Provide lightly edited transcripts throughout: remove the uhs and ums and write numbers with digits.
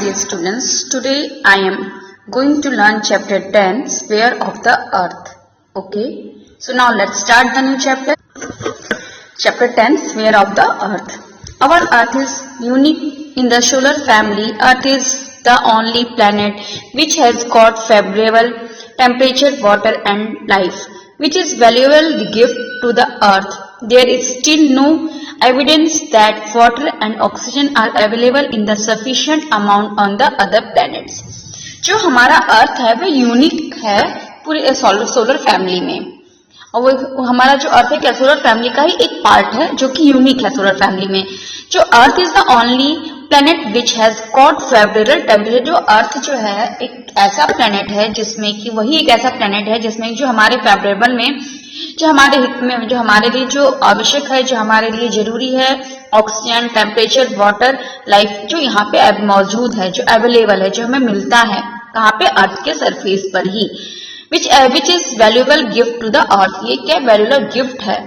dear students, today I am going to learn chapter 10, Sphere of the Earth. Okay, so now let's start the new chapter. Chapter 10, Sphere of the Earth. Our Earth is unique in the solar family. Earth is the only planet which has got favorable temperature, water and life, which is valuable gift to the Earth. There is still no evidence that water and oxygen are available in the sufficient amount on the other planets. जो हमारा अर्थ है वो unique है पूरे solar family में, और वो हमारा जो अर्थ है क्या सोलर फैमिली का ही एक पार्ट है जो कि यूनिक है सोलर फैमिली में. जो earth is the only planet which has got favourable temperature. जो अर्थ जो है एक ऐसा प्लेनेट है जिसमें कि वही एक ऐसा प्लेनेट है जिसमें जो हमारे फेवरेबल में, जो हमारे हित में, जो हमारे लिए जो आवश्यक है, जो हमारे लिए जरूरी है, ऑक्सीजन, टेम्परेचर, वाटर, लाइफ जो यहाँ पे मौजूद है, जो अवेलेबल है, जो हमें मिलता है कहाँ पे अर्थ के सरफेस पर ही, which is valuable gift to the earth. ये क्या वैल्यूएबल गिफ्ट है.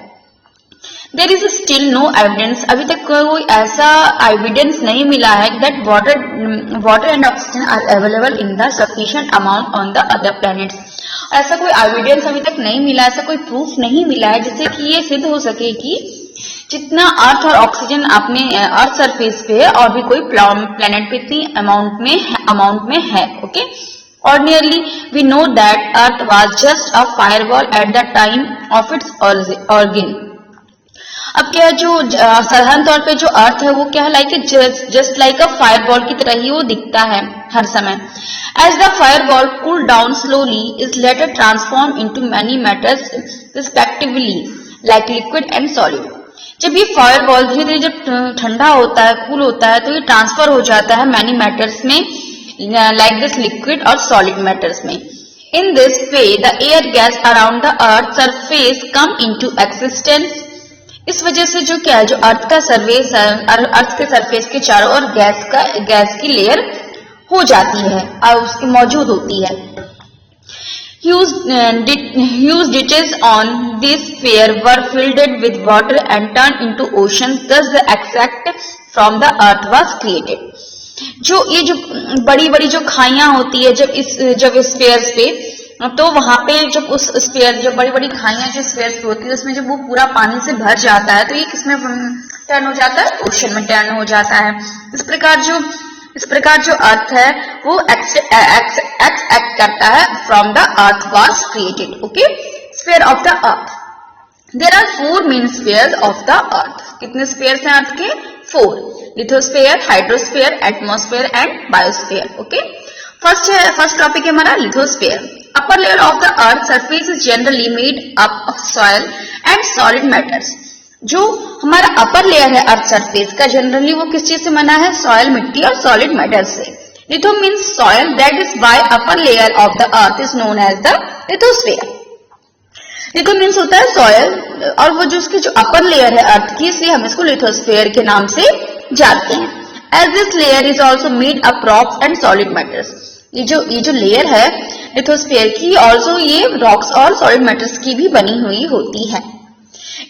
There is still no evidence. अभी तक कोई ऐसा एविडेंस नहीं मिला है that water and oxygen are available in the sufficient amount on the other planets. ऐसा कोई एविडेंस अभी तक नहीं मिला, ऐसा कोई प्रूफ नहीं मिला है जिससे कि ये सिद्ध हो सके कि जितना अर्थ और ऑक्सीजन अपने अर्थ सरफेस पे है और भी कोई प्लैनेट पे इतनी अमाउंट में है. Okay, ordinarily we know that earth was just a fireball at the time of its origin. अब क्या जो साधारण तौर पे जो अर्थ है वो क्या है, जस्ट लाइक अ फायरबॉल की तरह ही वो दिखता है हर समय. As the fireball cooled down slowly, is later transformed into many matters respectively, like liquid and solid. जब ये फायरबॉल धीरे धीरे जब ठंडा होता है, कूल होता है, तो ये ट्रांसफर हो जाता है मैनी मैटर्स में, like this liquid और solid matters में. In this way, the air gas around the earth surface come into existence. इस वजह से जो क्या है, जो अर्थ का सरफेस है, अर्थ के सरफेस के चारों ओर गैस की लेयर हो जाती है और उसकी मौजूद होती है. Huge ditches on this sphere were filled with water and turned into oceans. Thus, the exact from the earth was created. जो ये जो बड़ी बड़ी जो खाइयां होती है जब स्फीयर्स पे, तो वहां पे जब उस स्फीयर जो बड़ी बड़ी खाइयां जो स्फीयर्स पे होती है उसमें जब वो पूरा पानी से भर जाता है तो ये किसमें टर्न हो जाता है, ओशन में टर्न हो जाता है. इस प्रकार जो अर्थ है वो एक्ट करता है. From the earth was created. Okay, sphere of the earth. There are 4 main spheres of the earth. कितने स्फीयर्स हैं अर्थ के? 4. Lithosphere, hydrosphere, atmosphere and biosphere. Okay, first topic है हमारा lithosphere. Upper layer of the earth surface is generally made up of soil and solid matters. जो हमारा upper layer है earth surface का, generally वो किस चीज से बना है? सॉइल, मिट्टी और सॉलिड मैटर्स से. Litho means soil, that is why upper layer of the earth is known as the lithosphere. Litho means होता है सॉइल, और वो जो उसकी जो अपर लेयर है अर्थ की, इसलिए हम इसको लिथोस्फीयर के नाम से जानते हैं. As this layer is also made up rocks and solid matters. ये जो लेयर है लिथोस्फीयर की, ऑल्सो ये रॉक्स और सॉलिड मैटर्स की भी बनी हुई होती है.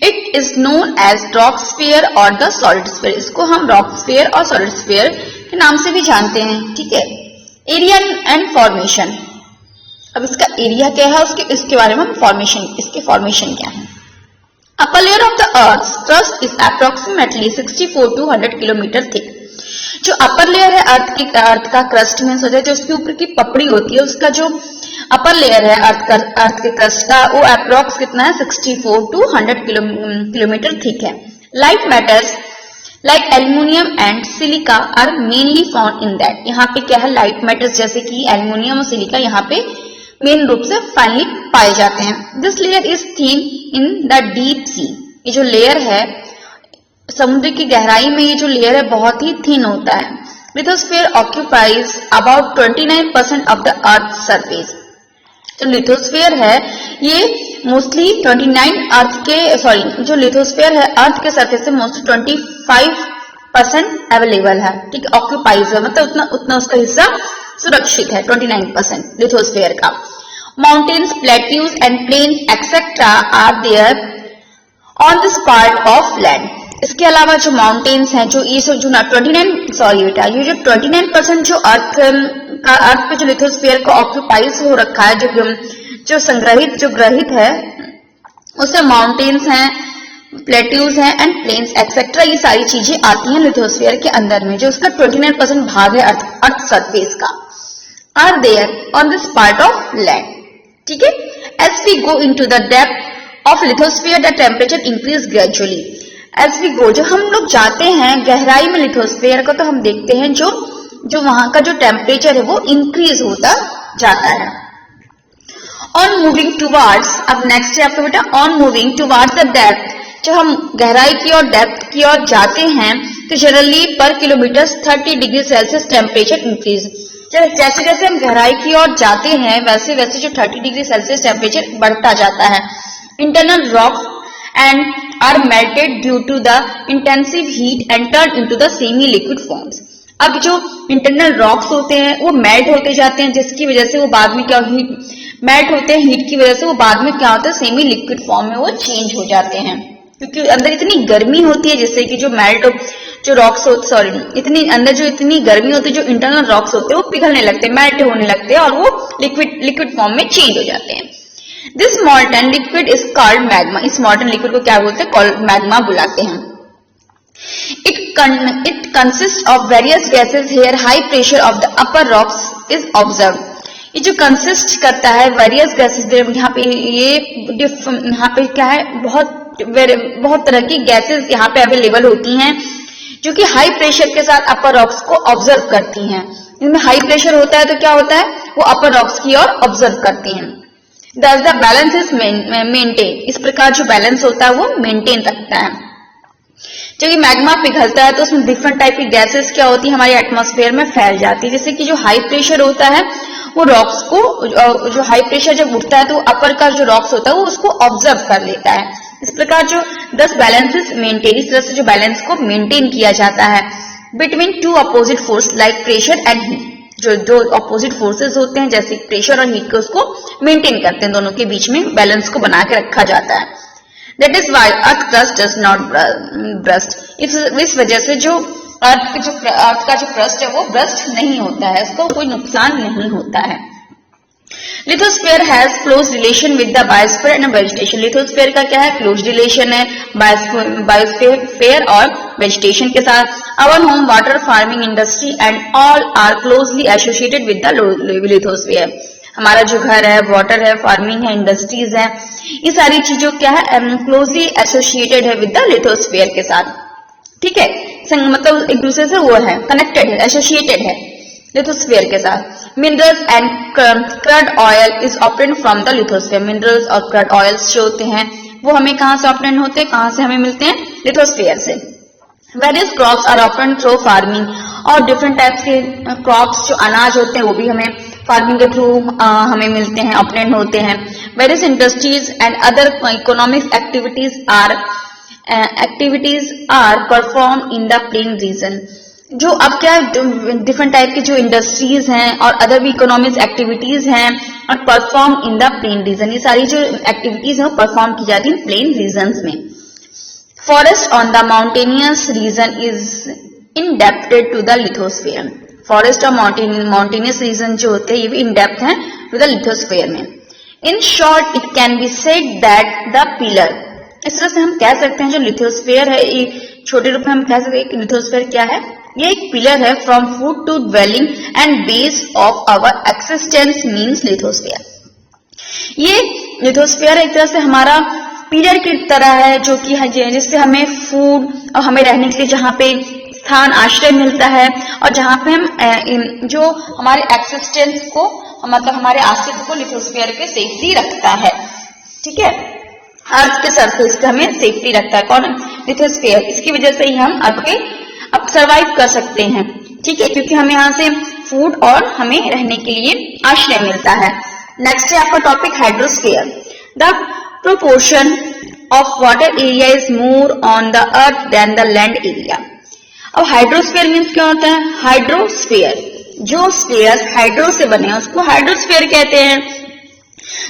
It is known as rock sphere और द सॉलिड स्फीयर. इसको हम रॉक स्फीयर और सॉलिड स्फीयर के नाम से भी जानते हैं. ठीक है. Area and formation. अब इसका एरिया क्या है, इसके बारे में हम इसके फॉर्मेशन क्या है. अपर layer of the earth crust is approximately 64 to 100 kilometre thick. जो अपर लेयर है अर्थ का क्रस्ट में सोचा, जो उसके ऊपर की पपड़ी होती है, उसका जो अपर लेयर है अर्थ के क्रस्ट का, वो अप्रोक्स कितना है? 64 to 100 किलोमीटर थिक है. Light matters like aluminium and silica are mainly found in that. यहाँ पे क्या है? लाइट मैटर्स जैसे कि एल्यूमिनियम और सिलिका यहाँ पे मेन रूप से फाइनली पाए जाते हैं. This layer is thin in the deep sea. ये जो लेयर है समुद्र की गहराई में, ये जो लेयर है बहुत ही थिन होता है. Lithosphere occupies about 29% of the earth surface. जो लिथोस्फीयर है ये मोस्टली 29 जो लिथोस्फीयर है अर्थ के सरफेस से मोस्टली 25% अवेलेबल है. ठीक है, ऑक्यूपाइज है मतलब उतना उसका हिस्सा सुरक्षित है. 29% लिथोस्फीयर का. Mountains, plateaus and plains etcetera are there on this part of land. इसके अलावा जो माउंटेन्स हैं, जो ये जो 29% जो अर्थ पे जो लिथोस्फीयर को ऑक्यूपाइज हो रखा है, जो ग्रहित है, उसमें माउंटेन्स हैं, प्लेट्यूज हैं एंड प्लेन्स एक्सेट्रा, ये सारी चीजें आती हैं लिथोस्फीयर के अंदर में, जो उसका 29% भाग है अर्थ सरफेस का, are there on this part of land. ठीक है, as we go into the depth of lithosphere the temperature increase gradually. As we go, जो हम लोग जाते हैं गहराई में लिथोस्फीयर को, तो हम देखते हैं जो वहां का जो टेम्परेचर है वो इंक्रीज होता जाता है। ऑन मूविंग टुवार्ड्स, अब नेक्स्ट है आपका बेटा on moving towards the depth, जब हम गहराई की ओर डेप्थ की ओर जाते हैं तो जनरली पर kilometre 30 degree Celsius temperature increase. जैसे जैसे हम गहराई की ओर जाते हैं वैसे वैसे जो 30 डिग्री सेल्सियस टेम्परेचर बढ़ता जाता है। Internal rocks and are melted due to the intensive heat and turn into the semi liquid forms. अब जो इंटरनल रॉक्स होते हैं वो मेल्ट होते जाते हैं, जिसकी वजह से वो बाद में क्या मेल्ट होते हैं, हीट की वजह से वो बाद में क्या होता है, सेमी लिक्विड फॉर्म में वो चेंज हो जाते हैं, क्योंकि अंदर इतनी गर्मी होती है जिससे कि जो रॉक्स होते, सॉरी इतनी अंदर जो इतनी गर्मी होती है, जो इंटरनल रॉक्स होते हैं वो पिघलने लगते हैं, मेल्ट होने लगते हैं और वो लिक्विड फॉर्म में चेंज हो जाते हैं। This मॉल्टन liquid is called magma. इस मॉल्टन लिक्विड को क्या बोलते हैं, कॉल्ड मैग्मा बुलाते हैं। It consists of various gases. Here high pressure of the upper rocks is observed. ये जो कंसिस्ट करता है वेरियस गैसेस, यहाँ पे क्या है, बहुत तरह की गैसेस यहाँ पे अवेलेबल होती हैं जो कि हाई प्रेशर के साथ अपर रॉक्स को ऑब्जर्व करती हैं। इनमें हाई प्रेशर होता है तो क्या होता है, वो अपर रॉक्स की ओर ऑब्जर्व करती हैं। Thus the balance is maintained. इस प्रकार जो बैलेंस होता है वो मेंटेन रखता है। जब ये मैग्मा पिघलता है तो उसमें डिफरेंट टाइप की गैसेस क्या होती है, हमारे एटमॉस्फेयर में फैल जाती है। जैसे कि जो हाई प्रेशर होता है वो रॉक्स को, जो हाई प्रेशर जब उठता है तो अपर का जो रॉक्स होता है वो उसको ऑब्जर्व कर लेता है। इस प्रकार जो 10 बैलेंसेस मेंटेन, इस तरह से जो बैलेंस को मेंटेन किया जाता है between two opposite force like pressure and heat. जो अपोजिट फोर्सेस होते हैं जैसे प्रेशर और हीट को उसको मेंटेन करते हैं, दोनों के बीच में बैलेंस को बना के रखा जाता है। That is why earth crust does not burst. इस वजह से जो अर्थ का जो क्रस्ट है वो ब्रस्ट नहीं होता है, उसको कोई नुकसान नहीं होता है। Lithosphere has close relation with the biosphere and vegetation. Lithosphere का क्या है, क्लोज रिलेशन है बायोस्फीयर और वेजिटेशन के साथ। Our home, water, farming industry and all are closely associated with the lithosphere. हमारा जो घर है, वाटर है, फार्मिंग है, इंडस्ट्रीज है, ये सारी चीजों क्या है, क्लोजली एसोसिएटेड है विद द लिथोस्फीयर के साथ। ठीक है, मतलब एक दूसरे से वो है, कनेक्टेड है, एसोसिएटेड है लिथोस्फीयर के साथ। Minerals and क्रड oil is obtained from the lithosphere. Minerals और क्रड ऑयल्स जो होते हैं वो हमें कहाँ से ऑब्टेन होते हैं, कहाँ से हमें मिलते हैं, लिथोस्फीयर से। Various crops are obtained through farming, और डिफरेंट टाइप्स के क्रॉप्स जो अनाज होते हैं वो भी हमें फार्मिंग के थ्रू हमें मिलते हैं, ऑब्टेन होते हैं। Various industries and other economic activities are perform in the plain region. जो अब क्या डिफरेंट टाइप की जो इंडस्ट्रीज हैं और अदर भी इकोनॉमिक एक्टिविटीज हैं और perform in the plain reason, ये सारी जो एक्टिविटीज हैं वो परफॉर्म की जाती है प्लेन रीजन्स में। Forest on the mountainous region is indebted to the lithosphere. Forest और माउंटेनियस रीजन जो होते हैं ये भी इंडेप्थ हैं टू द लिथोस्फीयर में। In short it can be said that the pillar, इस तरह से हम कह सकते हैं जो लिथोस्फीयर है, ये छोटे रूप में हम कह सकते हैं कि लिथोस्फीयर क्या है, ये एक पिलर है from food to dwelling and base of our existence means lithosphere. ये लिथोस्फीयर एक तरह से हमारा पिलर की तरह है जो कि जिससे हमें फूड और हमें रहने के लिए जहाँ पे स्थान आश्रय मिलता है और जहाँ पे हम जो हमारे एक्सिस्टेंस को, मतलब हमारे अस्तित्व को लिथोस्फीयर के सेफ्टी रखता है। ठीक है, अर्थ के सरफेस का हमें सेफ्टी रखता है कौन, लिथोस्फीयर। इसकी वजह से ही हम अर्थ पे अब सर्वाइव कर सकते हैं। ठीक है, क्योंकि हमें यहाँ से फूड और हमें रहने के लिए आश्रय मिलता है। नेक्स्ट है आपका topic hydrosphere. The proportion of water area is more on the earth than the land area. अब हाइड्रोस्फीयर मीन्स क्या होता है, हाइड्रोस्फीयर, जो स्फीयर्स हाइड्रो से बने हैं उसको हाइड्रोस्फीयर कहते हैं।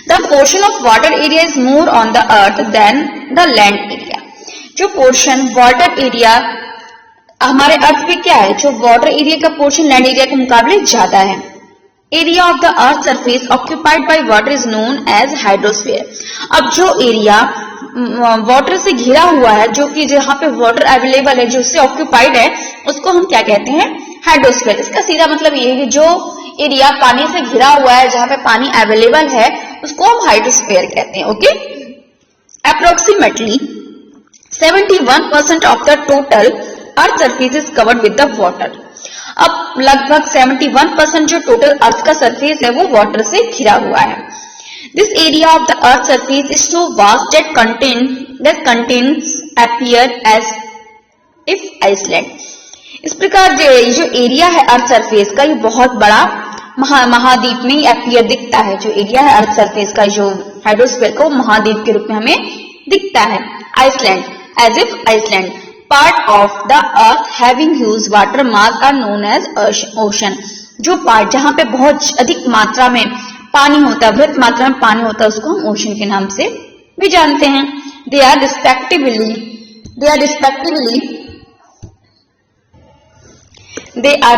The portion of water area is more on the earth than the land area. जो पोर्शन वाटर एरिया हमारे अर्थ पे क्या है, जो वाटर एरिया का पोर्शन लैंड एरिया के मुकाबले ज्यादा है। Area of the earth surface occupied by water is known as hydrosphere. अब जो एरिया वाटर से घिरा हुआ है, जो कि जहां पे वाटर अवेलेबल है, जो उससे ऑक्यूपाइड है, उसको हम क्या कहते हैं, हाइड्रोस्फीयर। इसका सीधा मतलब ये है कि जो एरिया पानी से घिरा हुआ है, जहां पे पानी अवेलेबल है, उसको हम हाइड्रोस्फीयर कहते हैं। Okay, approximately 71% of the total earth surface is covered with the water. अब लगभग 71% जो टोटल अर्थ का सरफेस है वो वाटर से घिरा हुआ है। This area of the earth surface is so vast that contains appear as if island. इस प्रकार जो एरिया है अर्थ सरफेस का, ये बहुत बड़ा महाद्वीप में अपीयर दिखता है। जो एरिया है अर्थ सरफेस का, जो हाइड्रोस्फीयर का, वो महाद्वीप के रूप में हमें दिखता है, island, as if island. Part of the earth having huge water mass are known as ocean. जो पार्ट जहां पे बहुत अधिक मात्रा में पानी होता है, बृहत मात्रा में पानी होता है, उसको हम ओशन के नाम से भी जानते हैं। They are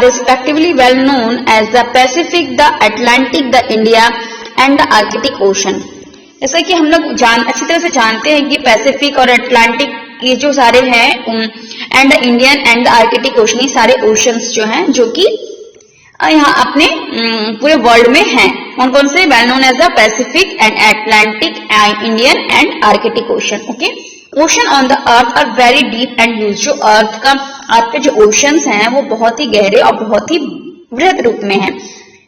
respectively well known as the Pacific, the Atlantic, the India and the Arctic Ocean। जैसा कि हम लोग अच्छी तरह से जानते हैं कि पैसिफिक और अटलांटिक ये जो सारे हैं, and the Indian and the Arctic ocean, ये सारे ओशंस जो हैं, जो कि यहाँ अपने पूरे वर्ल्ड में हैं। कौन कौन से? Well known as the Pacific and Atlantic, Indian and Arctic ocean. Okay, ocean on the earth are very deep and huge. जो अर्थ पे जो ओशंस हैं वो बहुत ही गहरे और बहुत ही बृहद रूप में हैं।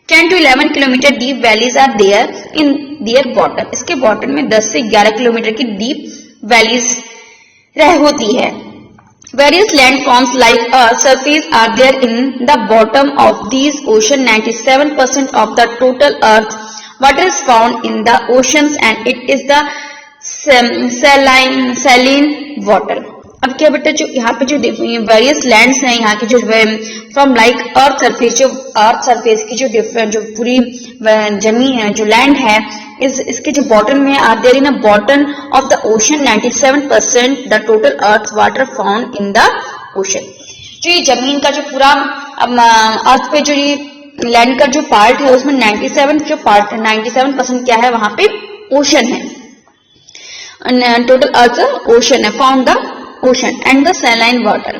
10 to 11 kilometre deep valleys are there in their bottom. इसके बॉटम में 10 से 11 किलोमीटर की डीप वैलीज होती है। Various landforms like Earth's surface are there in the bottom of these oceans. 97% of the total Earth water is found in the oceans, and it is the saline water. अब क्या बेटा, जो यहाँ पे जो various lands हैं, यहाँ के जो फ्रॉम लाइक अर्थ सरफेस, जो अर्थ सरफेस की जो पूरी जमीन है, जो लैंड है, इसके जो बॉटम में are there in a bottom of the ocean 97% the total earth water found in the ocean. जो ये जमीन का जो पूरा अर्थ पे जो ये लैंड का जो पार्ट है, उसमें 97% क्या है, वहां पे ओशन है। टोटल अर्थ ओशन है, found the ocean and the saline water.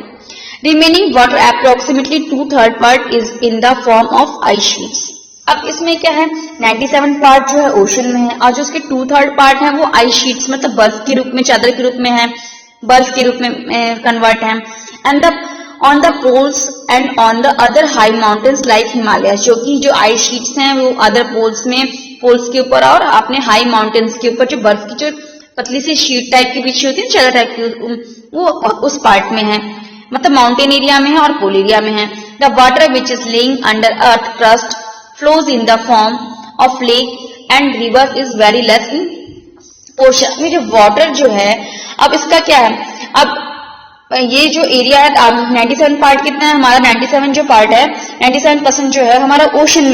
Remaining water approximately 2/3 part is in the form of ice sheets. अब इसमें क्या है, 97 पार्ट जो है ओशन में है, और जो उसके 2/3 पार्ट है वो आइस शीट्स मतलब बर्फ के रूप में, चादर के रूप में है, बर्फ के रूप में कन्वर्ट है। And on the poles and on the other high mountains like Himalaya, जो कि जो आइस शीट्स हैं वो अदर पोल्स के ऊपर और अपने हाई माउंटेन्स के ऊपर जो बर्फ की जो पतली सी शीट टाइप की बिछी होती है, चादर टाइप की, वो उस पार्ट में है, मतलब माउंटेन एरिया में है और पोल एरिया में है। The water which is laying under earth crust flows in the form of lake and river is very less in ocean. में जो वाटर जो है, अब इसका क्या है, अब ये जो एरिया है 97 पार्ट कितना है हमारा, 97 जो पार्ट है, 97% जो है हमारा ओशन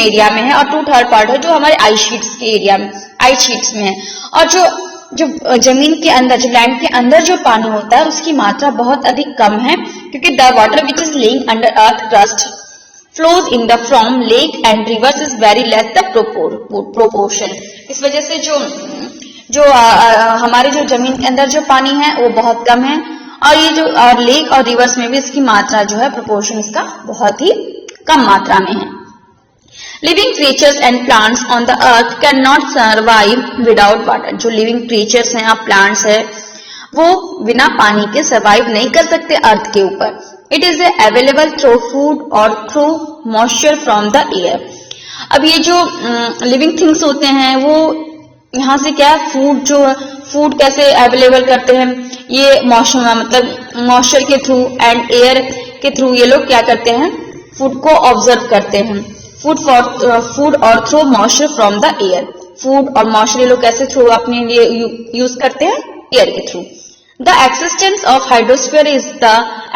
एरिया में है, और 2/3 पार्ट है जो हमारे आइस शीट्स के एरिया में, आइस शीट्स में है। और जो जमीन के अंदर, जो लैंड के अंदर जो पानी होता है, उसकी मात्रा बहुत अधिक कम है, क्योंकि the water which is laying under earth crust flows in the from lake and reverse is very less the proportion. इस वजह से जो हमारे जो जमीन के अंदर जो पानी है वो बहुत कम है, और ये जो लेक और रिवर्स में भी इसकी मात्रा जो है, प्रोपोर्शन इसका बहुत ही कम मात्रा में है। Living creatures and plants on the earth can not survive without water. जो लिविंग क्रिएचर्स हैं और प्लांट्स है, वो बिना पानी के सर्वाइव नहीं कर सकते अर्थ के ऊपर। It is available through food और through moisture from the air. अब ये जो लिविंग थिंग्स होते हैं, वो यहाँ से क्या फूड कैसे अवेलेबल करते हैं, ये मॉइस्चर के थ्रू एंड एयर के थ्रू ये लोग क्या करते हैं, फूड को ऑब्जर्व करते हैं। फूड और through moisture from the air. Food और मॉइस्चर ये लोग कैसे थ्रू अपने लिए यूज करते हैं, एयर के through. The existence of hydrosphere is the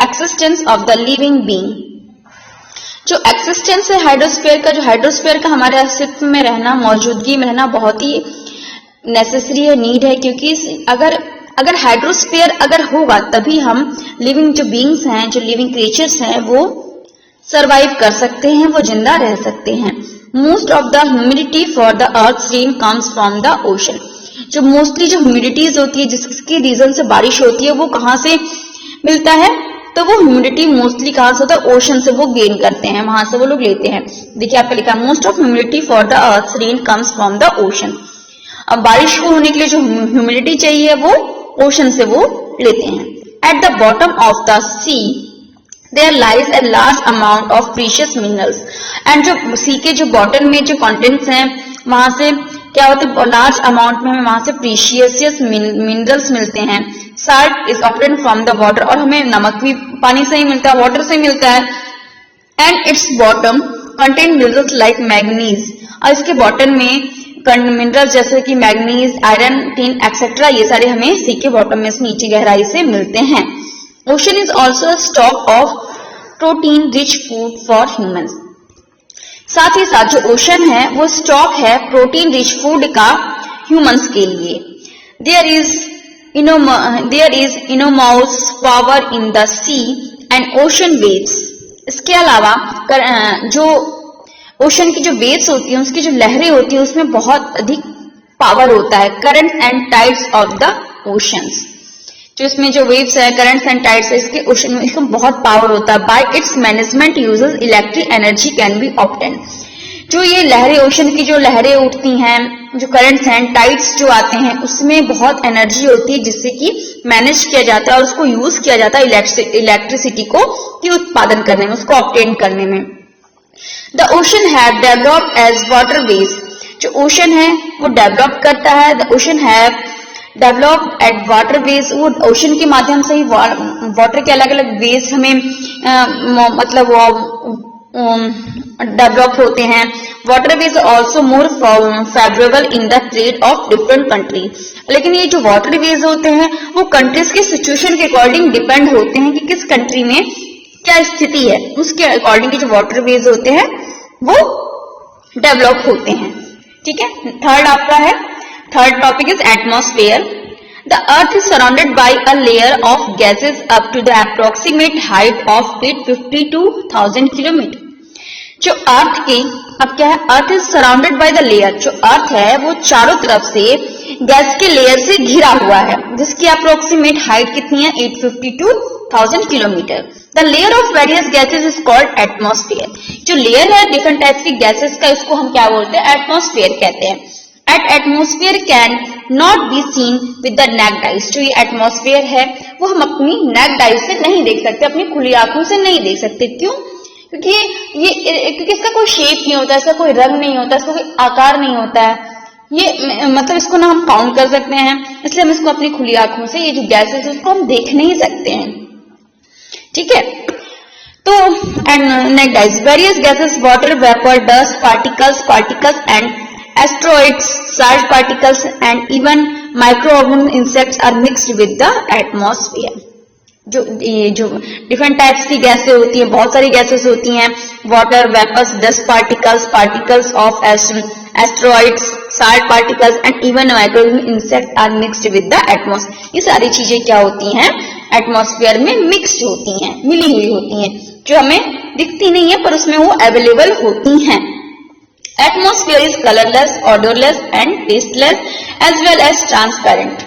existence of the living being. जो एक्सिस्टेंस है हाइड्रोस्फीयर का, जो हाइड्रोस्फीयर का हमारे अस्तित्व में रहना, मौजूदगी में रहना बहुत ही नेसेसरी है, नीड है, क्योंकि अगर हाइड्रोस्फीयर अगर होगा तभी हम लिविंग जो बीइंग्स हैं, जो लिविंग क्रिएचर्स हैं, वो सरवाइव कर सकते हैं, वो जिंदा रह सकते हैं। Most of the humidity for the earth rain comes from the ocean. जो मोस्टली जो ह्यूमिडिटीज होती है, जिसके रीजन से बारिश होती है, वो कहाँ से मिलता है? तो वो ह्यूमिडिटी मोस्टली कहाँ से होता है? ओशन से वो गेन करते हैं, वहां से वो लोग लेते हैं। देखिए आपका लिखा most of humidity for the earth rain comes from the ocean. अब बारिश को होने के लिए जो ह्यूमिडिटी चाहिए वो ओशन से वो लेते हैं। At the bottom of the sea there lies a large amount of precious minerals. And जो सी के जो बॉटम में जो कंटेंट्स हैं, वहां से क्या होते हैं? लार्ज अमाउंट में वहां से प्रीशियस मिनरल्स मिलते हैं। Salt is obtain from the water, और हमें नमक भी पानी से ही मिलता है, वाटर से ही मिलता है। And it's bottom contain minerals like manganese, और इसके बॉटम में मिनरल्स जैसे कि मैग्नीज, आयरन, टिन एक्सेट्रा, ये सारे हमें सी के बॉटम में से नीचे गहराई से मिलते हैं। Ocean is also stock of protein rich food for humans. साथ ही साथ जो ओशन है वो स्टॉक है प्रोटीन रिच फूड का ह्यूमंस के लिए। There is enormous power in the sea and ocean waves. इसके अलावा जो ओशन की जो वेव्स होती है, उसकी जो लहरें होती है, उसमें बहुत अधिक पावर होता है। Current and tides of the oceans, जो इसमें जो वेव्स है, करंट्स एंड टाइड्स है, इसके ओशन में इसको बहुत पावर होता है। Bye it's management uses electric energy can be obtain. जो ये लहरें, ओशन की जो लहरें उठती हैं, जो करंट्स हैं, टाइड्स जो आते हैं, उसमें बहुत एनर्जी होती है जिससे कि मैनेज किया जाता है और उसको यूज किया जाता है इलेक्ट्रिसिटी को की उत्पादन करने में, उसको ऑब्टेन करने में। The ocean have developed as waterways. जो ओशन है वो डेवलप करता है। The ocean have developed at waterways, वो ओशन के माध्यम से ही वाटर के अलग अलग वेज हमें मतलब डेवलप होते हैं। Waterways also more favourable in the trade off different country. लेकिन ये जो वाटरवेज होते हैं वो कंट्रीज के सिचुएशन के अकॉर्डिंग डिपेंड होते हैं कि किस कंट्री में क्या स्थिति है, उसके अकॉर्डिंग जो वाटरवेज होते हैं वो डेवलप होते हैं। ठीक है, थर्ड आपका है, third topic is atmosphere. The earth is surrounded by a layer of gases up to the approximate height of 852,000 kilometre. जो अर्थ की अब क्या है, earth is surrounded by the layer. जो अर्थ है वो चारों तरफ से गैस के लेयर से घिरा हुआ है, जिसकी अप्रोक्सीमेट हाइट कितनी है? 852,000 kilometre. The layer of various gases is called atmosphere. जो लेयर है डिफरेंट टाइप्स की गैसेस का, इसको हम क्या बोलते हैं? एटमॉस्फेयर कहते हैं। At atmosphere can not be seen with the naked eyes. जो ये एटमॉस्फेयर है वो हम अपनी नेक्ड आइज से नहीं देख सकते, अपनी खुली आंखों से नहीं देख सकते। क्यों? क्योंकि इसका कोई शेप नहीं होता, इसका कोई रंग नहीं होता, इसका कोई आकार नहीं होता है। ये मतलब इसको ना हम काउंट कर सकते हैं, इसलिए हम इसको अपनी खुली आंखों से ये जो गैसेस है उसको हम देख नहीं सकते हैं। ठीक है, तो next guys, various gases, water vapour, dust particles and asteroids, salt particles and even microorganism, insects are mixed with the atmosphere. जो डिफरेंट टाइप्स की गैसें होती हैं, बहुत सारी गैसेस होती हैं, water vapours, dust particles of asteroids, salt particles and even microorganism, insect are mixed with the atmosphere. ये सारी चीजें क्या होती हैं? एटमॉस्फेयर में मिक्स्ड होती हैं, मिली हुई होती हैं, जो हमें दिखती नहीं है पर उसमें वो अवेलेबल होती हैं। Atmosphere is colourless, odourless and tasteless as well as transparent.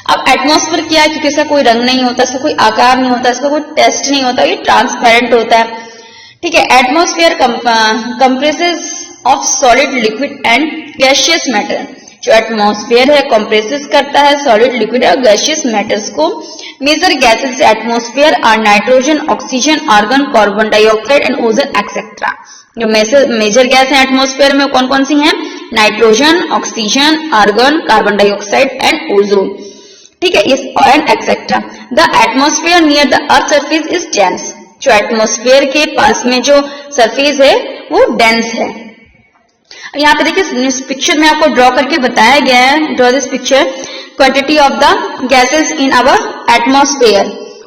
अब एटमॉस्फेयर क्या है? क्योंकि इसका कोई रंग नहीं होता, इसका कोई आकार नहीं होता, इसका कोई टेस्ट नहीं होता, ये ट्रांसपेरेंट होता है। ठीक है, atmosphere compresses of solid, liquid and gaseous matter. जो एटमॉस्फेयर है कंप्रेसेस करता है सॉलिड, लिक्विड और गैसियस मैटर्स को। Major gases atmosphere are nitrogen, oxygen, argon, carbon dioxide and ozone etcetera. जो मेजर गैस है एटमॉस्फेयर में कौन कौन सी हैं? Nitrogen, oxygen, argon, carbon dioxide and ozone. ठीक है, and etcetera. The atmosphere near the earth surface is dense. जो एटमॉस्फेयर के पास में जो सरफेस है वो डेंस है। यहाँ पे देखिए इस पिक्चर में आपको ड्रॉ करके बताया गया है, draw this picture, quantity of the gases in our atmosphere.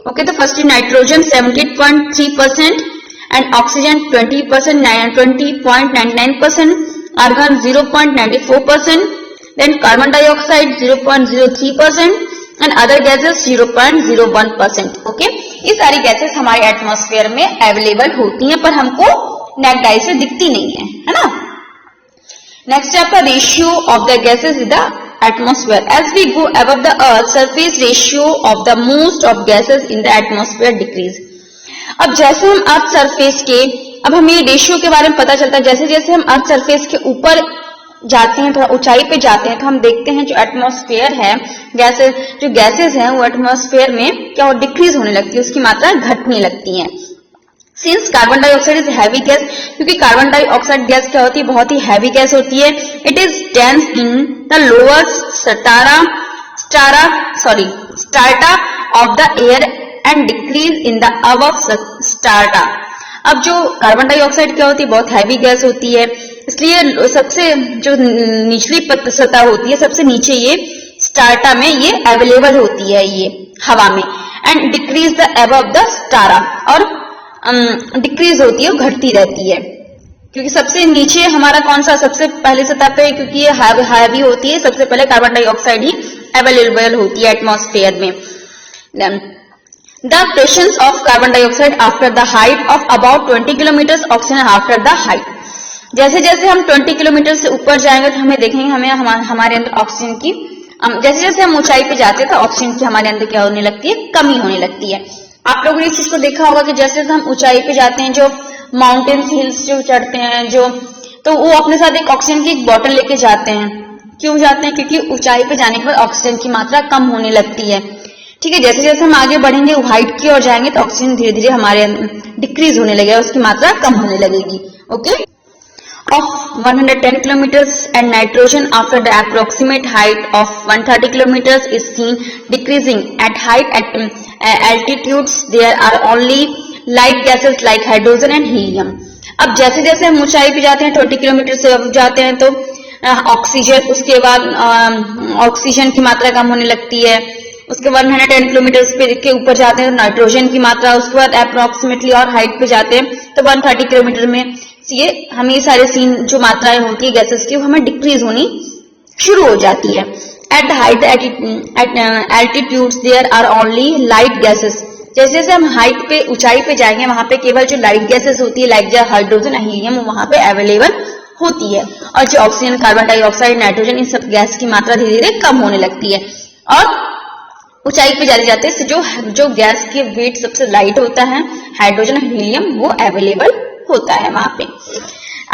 Okay, तो first nitrogen 78.3% and oxygen 20%, 20.99%, argon 0.94%, then carbon dioxide 0.03%, and other gases 0.01%। Okay, ये सारी गैसेस हमारे एटमॉस्फेयर में अवेलेबल होती हैं, पर हमको नेक्ड आई से दिखती नहीं है ना। नेक्स्ट है आपका ratio of the gases in the atmosphere. As we go above the earth surface ratio of the most of gases in the atmosphere decrease. अब जैसे हम अर्थ सरफेस के, अब हमें ये रेशियो के बारे में पता चलता है, जैसे जैसे हम अर्थ सरफेस के ऊपर जाते हैं, थोड़ा ऊंचाई पे जाते हैं, तो हम देखते हैं जो एटमॉस्फेयर है, जो गैसेस हैं वो एटमॉस्फेयर में क्या डिक्रीज होने लगती है, उसकी मात्रा घटने लगती है। Since carbon dioxide is heavy gas, क्योंकि कार्बन डाइऑक्साइड गैस क्या होती है, बहुत ही हैवी गैस होती है। It is dense in the lower strata of the air and decrease in the above strata. अब जो कार्बन डाइऑक्साइड क्या होती है, बहुत हैवी गैस होती है, इसलिए सबसे जो निचली सतह होती है, सबसे नीचे ये स्ट्राटा में ये अवेलेबल होती है ये हवा में, and decrease the above the strata, और डिक्रीज होती है, घटती रहती है, क्योंकि सबसे नीचे हमारा कौन सा सबसे पहले सतह पे, क्योंकि ये हैवी होती है, सबसे पहले कार्बन डाइऑक्साइड ही अवेलेबल होती है एटमॉस्फेयर में। The presence of carbon dioxide after the height of about 20 kilometers, oxygen after the height। जैसे जैसे हम 20 किलोमीटर से ऊपर जाएंगे तो हमें देखेंगे हमारे अंदर ऑक्सीजन की, जैसे जैसे हम ऊंचाई पे जाते हैं तो ऑक्सीजन की हमारे अंदर क्या होने लगती है, कमी होने लगती है। आप लोगों ने इस चीज को देखा होगा कि जैसे जैसे हम ऊंचाई पे जाते हैं, जो माउंटेन्स हिल्स जो चढ़ते हैं जो, तो वो अपने साथ एक ऑक्सीजन की एक बोतल लेके जाते हैं। क्यों जाते हैं? क्योंकि ऊंचाई पे जाने के बाद ऑक्सीजन की मात्रा कम होने लगती है। ठीक है, जैसे जैसे हम आगे बढ़ेंगे हाइट की ओर जाएंगे तो ऑक्सीजन धीरे धीरे हमारे डिक्रीज होने लगेगा, उसकी मात्रा कम होने लगेगी। Okay, of 110 kilometres and nitrogen after the approximate height of 130 kilometres is seen decreasing at height altitudes there are only light gases like hydrogen and helium. अब जैसे जैसे हम ऊंचाई पे जाते हैं 20 किलोमीटर से अब जाते हैं तो ऑक्सीजन, उसके बाद ऑक्सीजन की मात्रा कम होने लगती है, उसके बाद 110 किलोमीटर के ऊपर जाते हैं तो नाइट्रोजन की मात्रा, उसके बाद अप्रोक्सीमेटली और हाइट पे जाते हैं तो 130 किलोमीटर में ये हमें ये सारे सीन जो मात्राएं होती है गैसेस की वो हमें डिक्रीज होनी शुरू हो जाती है। At height altitudes there are only light gases. जैसे जैसे हम हाइट पे ऊंचाई पे जाएंगे वहां पे केवल जो लाइट गैसेस होती है लाइक हाइड्रोजन हीलियम वहां पे अवेलेबल होती है, और जो ऑक्सीजन, कार्बन डाइऑक्साइड, नाइट्रोजन, इन सब गैस की मात्रा धीरे धीरे कम होने लगती है। और ऊंचाई पे जाते जाते जो गैस के वेट सबसे लाइट होता है हाइड्रोजन हीलियम वो अवेलेबल होता है वहां पे।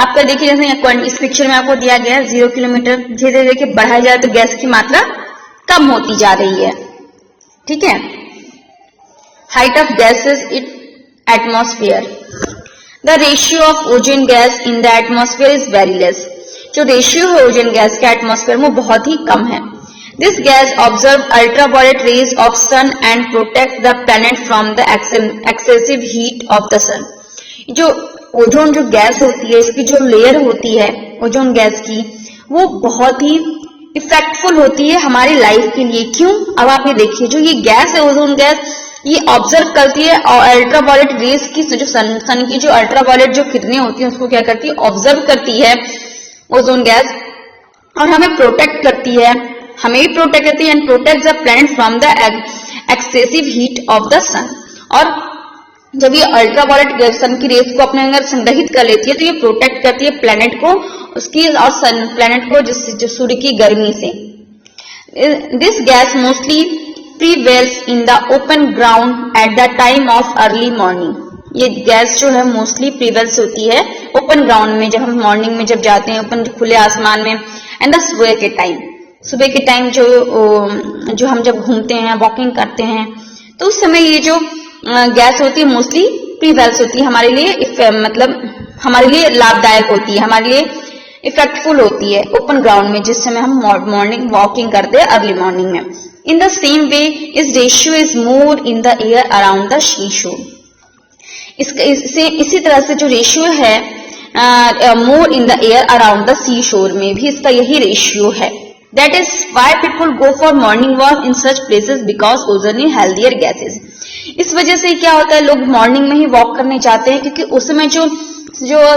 आपका देखिए जैसे इस पिक्चर में आपको दिया गया है 0 किलोमीटर, धीरे धीरे बढ़ाया जाए तो गैस की मात्रा कम होती जा रही है। ठीक है, height of gases in atmosphere. The ratio of ozone gas in the atmosphere is very less. जो रेशियो है ओजोन गैस के एटमॉस्फेयर में बहुत ही कम है। This gas absorbs ultraviolet rays of sun and protects the planet from the excessive heat of the sun। जो ozone जो gas होती है, इसकी जो लेयर होती है ओजोन गैस की, वो बहुत ही इफेक्टफुल होती है हमारी लाइफ के लिए। क्यों? अब आप ये देखिए, जो ये गैस है ओजोन गैस, ये ऑब्जर्व करती है और अल्ट्रावायलेट रेस की, जो सन की जो अल्ट्रावायलेट जो किरणें होती है उसको क्या करती है, ऑब्जर्व करती है ओजोन गैस, और हमें प्रोटेक्ट करती है, हमें भी प्रोटेक्ट करती है, and protect the planet from the excessive heat of the sun. और जब ये अल्ट्रावायलेट सन की रेस को अपने अंदर संग्रहित कर लेती है तो ये प्रोटेक्ट करती है प्लैनेट को, उसकी और सन प्लैनेट को जो सूर्य की गर्मी से। This gas mostly prevails in the open ground at the time of early morning. ये गैस जो है मोस्टली प्रीवेल्स होती है ओपन ग्राउंड में, जब हम मॉर्निंग में जब जाते हैं ओपन खुले आसमान में, एंड द सुबह के टाइम जो हम जब घूमते हैं, वॉकिंग करते हैं, तो उस समय ये जो गैस होती है मोस्टली प्रीवेल्स होती है, हमारे लिए मतलब हमारे लिए लाभदायक होती है, हमारे लिए इफेक्टफुल होती है ओपन ग्राउंड में, जिस समय हम मॉर्निंग वॉकिंग करते हैं अर्ली मॉर्निंग में। इन द सेम वे इस ratio is more in the air around the sea shore. इसी तरह से जो रेशियो है more in the air around the sea shore में भी इसका यही रेशियो है। That is why people go for morning walk in such places because ozone is healthier gases। इस वजह से क्या होता है, लोग मॉर्निंग में ही वॉक करने जाते हैं, क्योंकि उसमें जो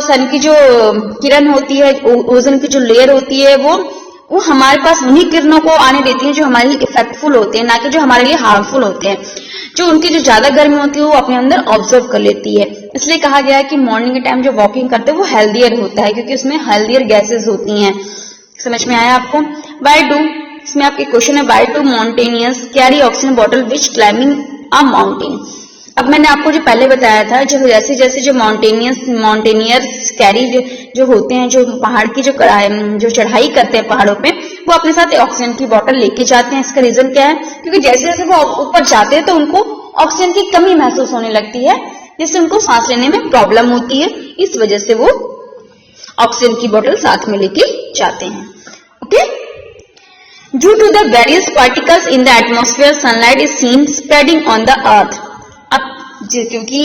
सन की जो किरण होती है, ओजोन की जो लेयर होती है वो वो हमारे पास उन्हीं किरणों को आने देती हैं जो हमारे लिए इफेक्टफुल होते हैं, ना कि जो हमारे लिए हार्मफुल होते हैं। जो उनकी जो ज्यादा गर्मी होती है वो अपने अंदर ऑब्जर्व कर लेती है। इसलिए कहा गया है कि मॉर्निंग के टाइम जो वॉकिंग करते हैं वो हेल्दियर होता है, क्योंकि उसमें हेल्दियर गैसेस होती हैं। समझ में आया आपको? वाई डू, इसमें आपके क्वेश्चन है, why do mountaineers carry oxygen bottle which climbing a mountain. अब मैंने आपको जो पहले बताया था, जो जैसे जैसे जो माउंटेनियर्स कैरी जो होते हैं, जो पहाड़ की जो चढ़ाई करते हैं पहाड़ों पे, वो अपने साथ ऑक्सीजन की बोतल लेके जाते हैं। इसका रीजन क्या है? क्योंकि जैसे जैसे वो ऊपर जाते हैं तो उनको ऑक्सीजन की कमी महसूस होने लगती है, जिससे उनको सांस लेने में प्रॉब्लम होती है। इस वजह से वो ऑक्सीजन की बोतल साथ में लेके जाते हैं। Okay, due to the various particles in the atmosphere, sunlight is seen spreading on the earth. अब क्योंकि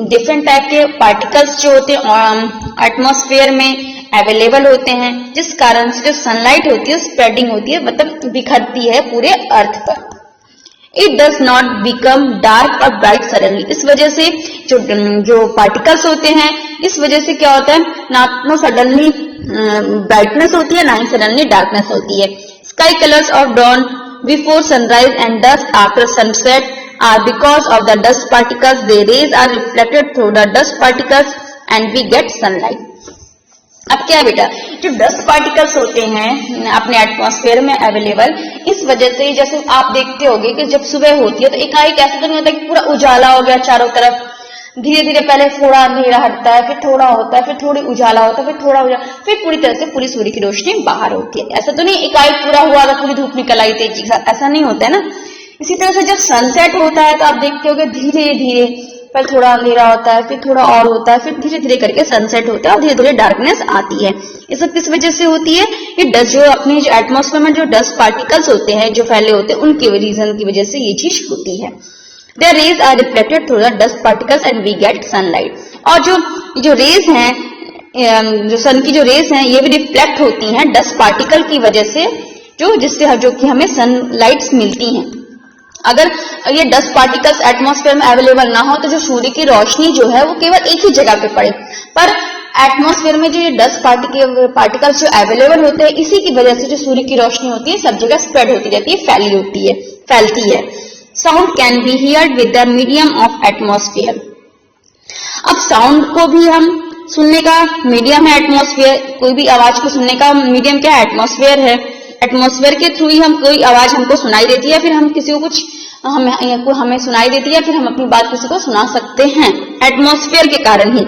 डिफरेंट टाइप के पार्टिकल्स जो होते हैं एटमॉस्फेयर में अवेलेबल होते हैं, जिस कारण से जो सनलाइट होती है स्प्रेडिंग होती है, मतलब बिखरती है पूरे अर्थ पर। It does not become dark और ब्राइट सडनली। इस वजह से जो पार्टिकल्स होते हैं, इस वजह से क्या होता है, ना तो सडनली ब्राइटनेस होती है, ना ही सडनली डार्कनेस होती है। Sky colours of dawn before sunrise and dust after sunset are because of the dust particles. Their rays are reflected through the dust particles and we get sunlight. अब क्या बेटा, जो dust particles होते हैं अपने atmosphere में available, इस वजह से जैसे आप देखते होंगे कि जब सुबह होती है तो एकाएक ऐसा तो नहीं होता कि पूरा उजाला हो गया चारों तरफ। धीरे धीरे पहले थोड़ा अंधेरा हटता है, फिर थोड़ा होता है, फिर थोड़ी उजाला होता है, फिर थोड़ा उजाला, फिर पूरी तरह से पूरी सूर्य की रोशनी बाहर होती है। ऐसा तो नहीं एकाएक पूरा हुआ तो पूरी धूप निकल आई तेजी के साथ, ऐसा नहीं होता है ना। इसी तरह से जब सनसेट होता है तो आप देखते होगे धीरे धीरे पहले थोड़ा अंधेरा होता है, फिर थोड़ा और होता है, फिर धीरे धीरे करके सनसेट होता है और धीरे धीरे डार्कनेस आती है। ये सब किस वजह से होती है? ये डस्ट जो अपने जो एटमॉस्फेयर में जो डस्ट पार्टिकल्स होते हैं जो फैले होते हैं, उनके रीजन की वजह से ये चीज होती है। Their rays are reflected through the dust particles and we get sunlight. और जो रेज हैं, जो सन की जो रेज हैं, ये भी रिफ्लेक्ट होती हैं डस्ट पार्टिकल की वजह से, जो कि हमें सनलाइट्स मिलती हैं। अगर ये डस्ट पार्टिकल्स एटमॉस्फेयर में अवेलेबल ना हो तो जो सूर्य की रोशनी जो है वो केवल एक ही जगह पे पड़े, पर एटमॉस्फेयर में जो ये डस्ट पार्टिकल्स जो अवेलेबल होते हैं, इसी की वजह से जो सूर्य की रोशनी होती है सब जगह स्प्रेड होती रहती है, फैलती है। Sound can be heard with the medium of atmosphere. अब साउंड को भी हम सुनने का मीडियम है एटमॉस्फेयर, कोई भी आवाज को सुनने का मीडियम क्या है? एटमॉस्फेयर है। एटमॉस्फेयर के थ्रू ही हम कोई आवाज हमको सुनाई देती है, फिर हम किसी को कुछ हमें सुनाई देती है, फिर हम अपनी बात किसी को सुना सकते हैं एटमॉस्फेयर के कारण ही।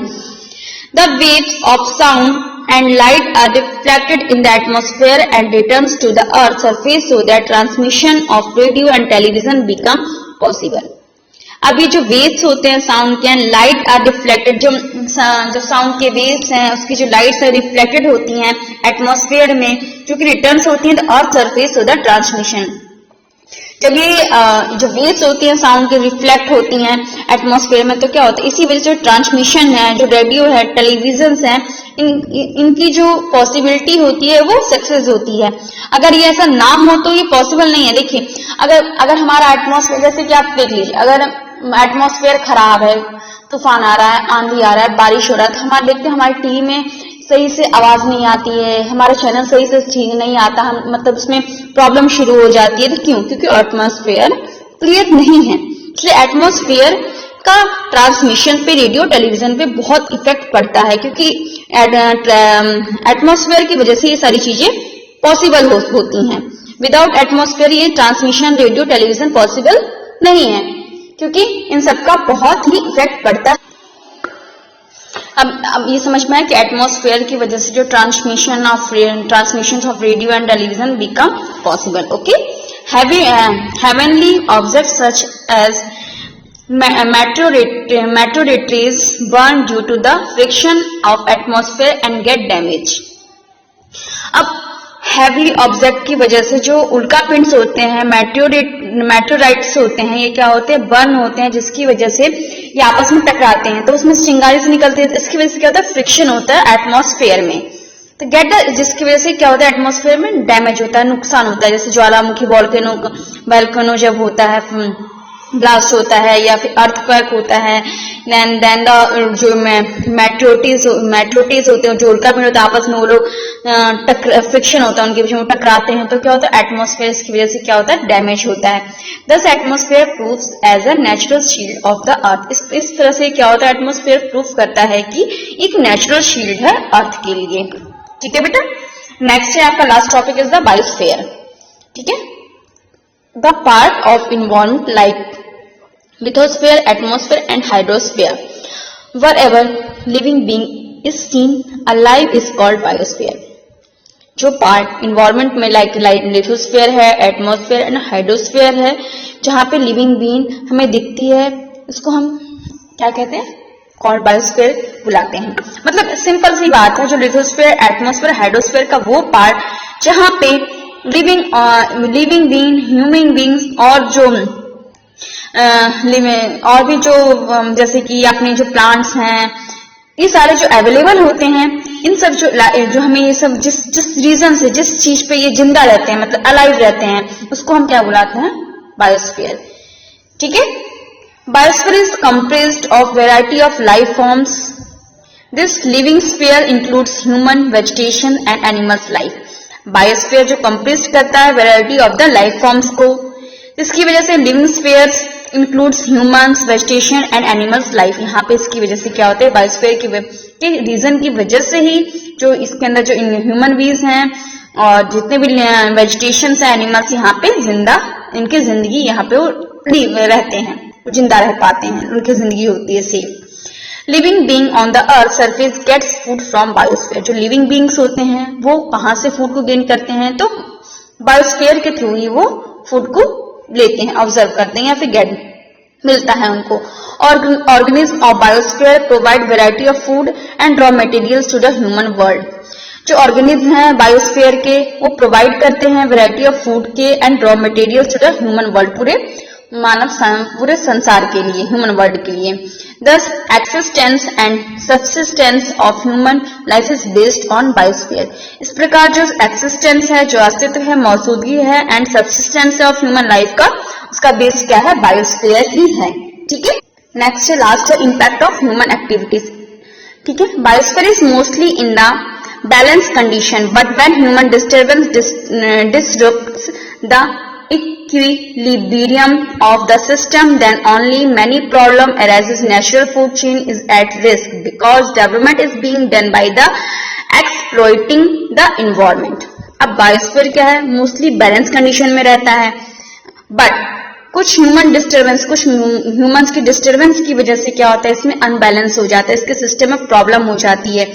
The waves of sound and light are reflected in the atmosphere and returns to the earth surface so that transmission of radio and television become possible. अब ये जो वेव्स होते हैं साउंड के, लाइट आर रिफ्लेक्टेड, जो sound के waves हैं उसकी जो लाइट्स है रिफ्लेक्टेड होती हैं एटमॉस्फेयर में, जो कि रिटर्न्स होती हैं the earth surface so that transmission. जब ये जो वेव्स होती हैं साउंड की रिफ्लेक्ट होती हैं एटमॉस्फेयर में, तो क्या होता है, इसी वजह से जो ट्रांसमिशन है, जो रेडियो है, टेलीविजन है, इनकी जो पॉसिबिलिटी होती है वो सक्सेस होती है। अगर ये ऐसा ना हो तो ये पॉसिबल नहीं है। देखिए, अगर हमारा एटमॉस्फेयर, जैसे कि आप देख लीजिए, अगर एटमॉस्फेयर खराब है, तूफान आ रहा है, आंधी आ रहा है, बारिश हो रहा है, तो हमारे देखते हैं हमारी टीवी में सही से आवाज नहीं आती है, हमारा चैनल सही से ठीक नहीं आता, मतलब उसमें प्रॉब्लम शुरू हो जाती है। तो क्यों? क्योंकि एटमॉस्फेयर क्लियर नहीं है। इसलिए एटमॉस्फेयर का ट्रांसमिशन पे, रेडियो टेलीविजन पे बहुत इफेक्ट पड़ता है, क्योंकि एटमॉस्फेयर की वजह से ये सारी चीजें पॉसिबल होती हैं। विदाउट एटमॉस्फेयर ये ट्रांसमिशन, रेडियो टेलीविजन पॉसिबल नहीं है, क्योंकि इन सबका बहुत ही इफेक्ट पड़ता है। अब ये समझ में है कि एटमॉस्फेयर की वजह से जो transmission of radio and television become possible. Okay, heavenly objects such as meteorites burn due to the friction of atmosphere and get damage. अब हेवली ऑब्जेक्ट की वजह से जो उल्का पिंड्स होते हैं, मेटेओराइट्स होते हैं, ये क्या होते हैं? बर्न होते हैं, जिसकी वजह से ये आपस में टकराते हैं तो उसमें चिंगारी से निकलती है। इसकी वजह से क्या होता है? फ्रिक्शन होता है एटमॉस्फेयर में, तो जिसकी वजह से क्या होता है? एटमॉस्फेयर में डैमेज होता है, नुकसान होता है। जैसे ज्वालामुखी वोल्केनो जब होता है ब्लास्ट होता है या फिर अर्थक्वेक होता है, देन जो मेट्रोटीज होते हैं, जो उल्का पिंड होता है, आपस में वो लोग फ्रिक्शन होता है उनके बीच में, टकराते हैं, तो क्या होता है एटमॉस्फेयर की वजह से क्या होता है डैमेज होता है। Thus atmosphere proves as a natural shield of the earth. इस तरह से क्या होता है एटमॉस्फेयर प्रूफ करता है कि एक नेचुरल शील्ड है अर्थ के लिए। ठीक है बेटा, नेक्स्ट है आपका last topic is the biosphere. ठीक है, the part of environment like lithosphere, atmosphere and hydrosphere, wherever living being is seen alive is called biosphere। जो पार्ट इन्वायरमेंट में लाइक लिथोस्फीयर है, एटमॉस्फेयर एंड हाइड्रोस्फीयर है, जहां पे लिविंग बीइंग हमें दिखती है, उसको हम क्या कहते हैं कॉल्ड बायोस्फीयर बुलाते हैं। मतलब सिंपल सी बात है, जो लिथोस्फीयर, एटमॉस्फेयर, हाइड्रोस्फीयर का वो पार्ट जहां पे लिविंग बीइंग, ह्यूमन बीइंग्स और जो और भी जो जैसे कि अपने जो प्लांट्स हैं, ये सारे जो अवेलेबल होते हैं, इन सब जो हमें ये सब जिस रीजन से, जिस चीज पे ये जिंदा रहते हैं, मतलब अलाइव रहते हैं, उसको हम क्या बुलाते हैं बायोस्फीयर। ठीक है, biosphere is comprised of variety of life forms. This living sphere includes human, vegetation and animals life. Biosphere जो कंप्राइज करता है variety of the life forms को, इसकी वजह से living spheres includes humans, vegetation and animals life. यहाँ पे इसकी वजह से क्या होता है बायोस्फीयर के रीजन की वजह से ही जो इसके अंदर जो ह्यूमन बीज हैं और जितने भी वेजिटेशन है, एनिमल्स यहाँ पे जिंदा, इनकी जिंदगी यहाँ पे वो रहते हैं, जिंदा रह पाते हैं, उनकी जिंदगी होती है safe. Living being on the earth surface gets food from biosphere. जो लिविंग बीइंग्स होते हैं वो कहाँ से फूड को गेन करते हैं, तो बायोस्फीयर के थ्रू ही वो फूड को लेते हैं, ऑब्जर्व करते हैं या फिर गेट मिलता है उनको। Organism of biosphere provide variety of food and raw materials to the human world. जो ऑर्गेनिज्म हैं बायोस्फीयर के, वो प्रोवाइड करते हैं वैरायटी ऑफ फूड के and raw materials to the human world, पूरे संसार के लिए, ह्यूमन वर्ल्ड के लिए। Thus, existence and subsistence of human life is based on biosphere। इस प्रकार जो एक्सिस्टेंस है, जो अस्तित्व है, मौजूदगी है, and subsistence of human life का, उसका बेस क्या है बायोस्फीयर ही है। ठीक है, नेक्स्ट है लास्ट है इम्पैक्ट ऑफ ह्यूमन एक्टिविटीज। ठीक है, biosphere is mostly in the balance condition, but when human disturbance disrupts the equilibrium of the system, then only many problem arises। Natural food chain is at risk because development is being done by the exploiting the environment। अब biosphere क्या है, mostly balance condition में रहता है, but कुछ human disturbance, कुछ humans की disturbance की वजह से क्या होता है, इसमें अनबैलेंस हो जाता है, इसके सिस्टम में प्रॉब्लम हो जाती है,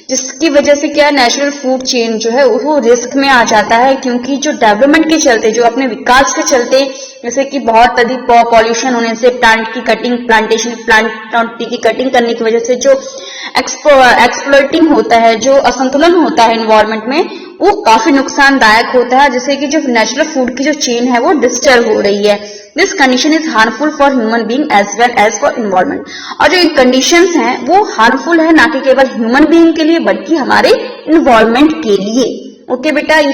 जिसकी वजह से क्या नेचुरल फूड चेन जो है वो रिस्क में आ जाता है। क्योंकि जो डेवलपमेंट के चलते, जो अपने विकास के चलते, जैसे कि बहुत अधिक पॉल्यूशन होने से, प्लांट की कटिंग, प्लांट की कटिंग करने की वजह से जो एक्सप्लॉइटिंग होता है, जो असंतुलन होता है एनवायरनमेंट में, वो काफी नुकसानदायक होता है, जैसे कि जो नेचुरल फूड की जो चेन है वो डिस्टर्ब हो रही है। This condition is harmful for human being as well as for environment. और जो कंडीशंस हैं वो हार्मफुल है ना कि केवल ह्यूमन बीइंग के लिए, बल्कि हमारे एनवायरनमेंट के लिए। ओके बेटा, ये